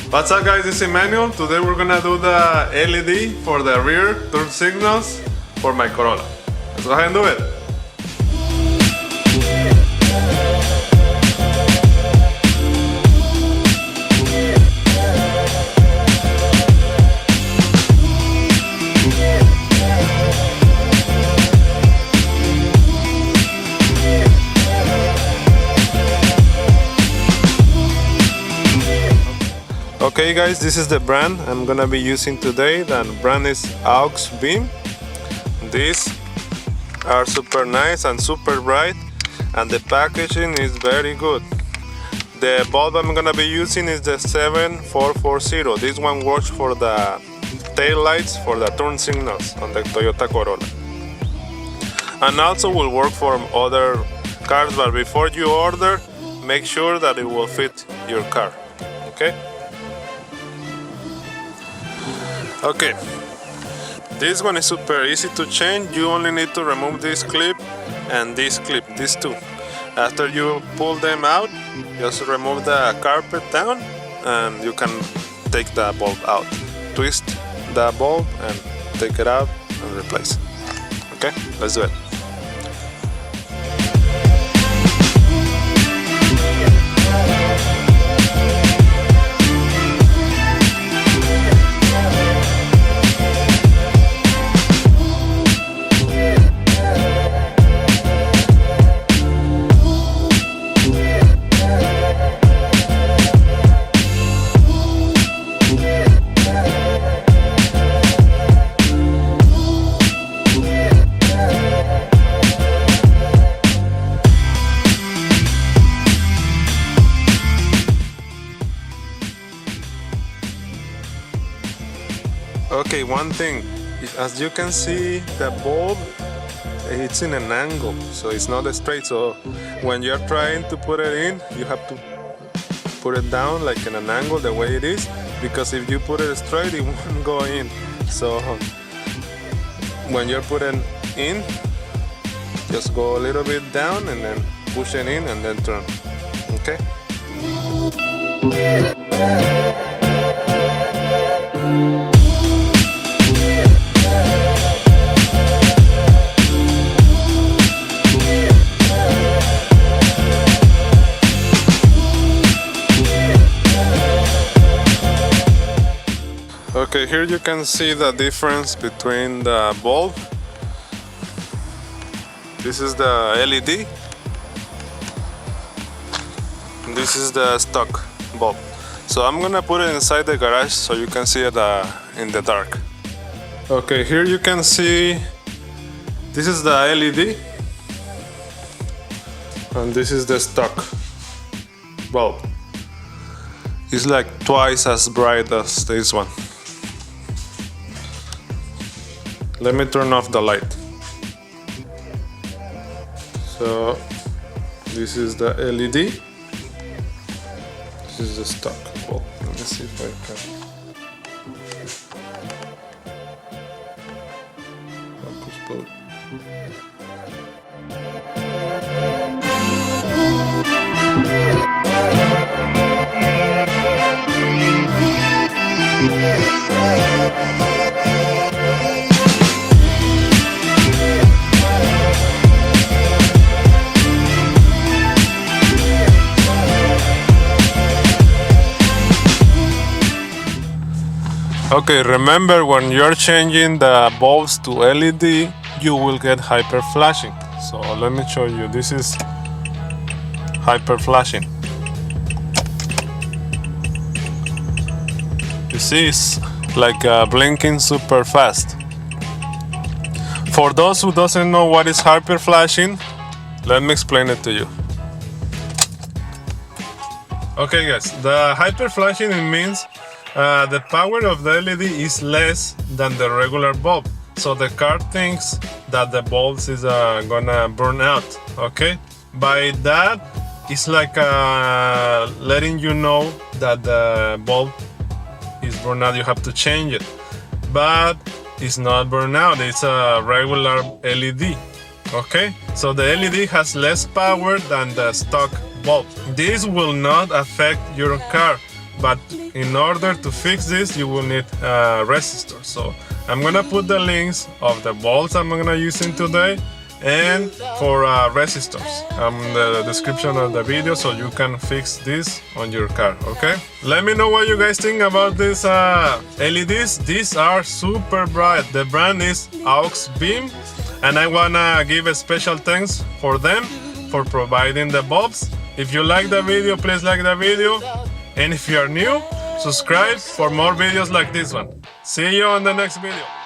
What's up guys, this is Emmanuel. Today we're gonna do the LED for the rear turn signals for my Corolla. Let's go ahead and do it. Okay guys, this is the brand I'm gonna be using today. The brand is Aux Beam. These are super nice and super bright, and the packaging is very good. The bulb I'm gonna be using is the 7440. This one works for the tail lights for the turn signals on the Toyota Corolla, and also will work for other cars, but before you order, make sure that it will fit your car. Okay, this one is super easy to change. You only need to remove this clip and this clip, these two. After you pull them out, just remove the carpet down and you can take the bulb out. Twist the bulb and take it out and replace it. Okay, let's do it. Okay, one thing, as you can see, the bulb, it's in an angle, so it's not straight. So when you're trying to put it in, you have to put it down like in an angle the way it is, because if you put it straight, it won't go in. So when you're putting in, just go a little bit down and then push it in and then turn. Okay? Okay, here you can see the difference between the bulb. This is the LED. This is the stock bulb. So I'm gonna put it inside the garage so you can see it in the dark. Okay, here you can see this is the LED and this is the stock bulb. It's like twice as bright as this one. Let me turn off the light. So this is the LED. This is the stock bulb. Let me see if I can focus bulb. Okay, remember when you're changing the bulbs to LED, you will get hyper flashing. So let me show you. This is hyper flashing. You see, it's like blinking super fast. For those who doesn't know what is hyper flashing, let me explain it to you. Okay guys, the hyper flashing, it means the power of the LED is less than the regular bulb, so the car thinks that the bulb is gonna burn out. Okay, by that it's like letting you know that the bulb is burned out. You have to change it, but it's not burned out. It's a regular LED. Okay, so the LED has less power than the stock bulb. This will not affect your car, but in order to fix this, you will need resistors. So I'm gonna put the links of the bolts I'm gonna using today and for resistors in the description of the video, so you can fix this on your car. Okay, let me know what you guys think about these LEDs. These are super bright. The brand is Aux Beam, and I wanna give a special thanks for them for providing the bulbs. If you like the video, please like the video, and if you are new, subscribe for more videos like this one. See you on the next video.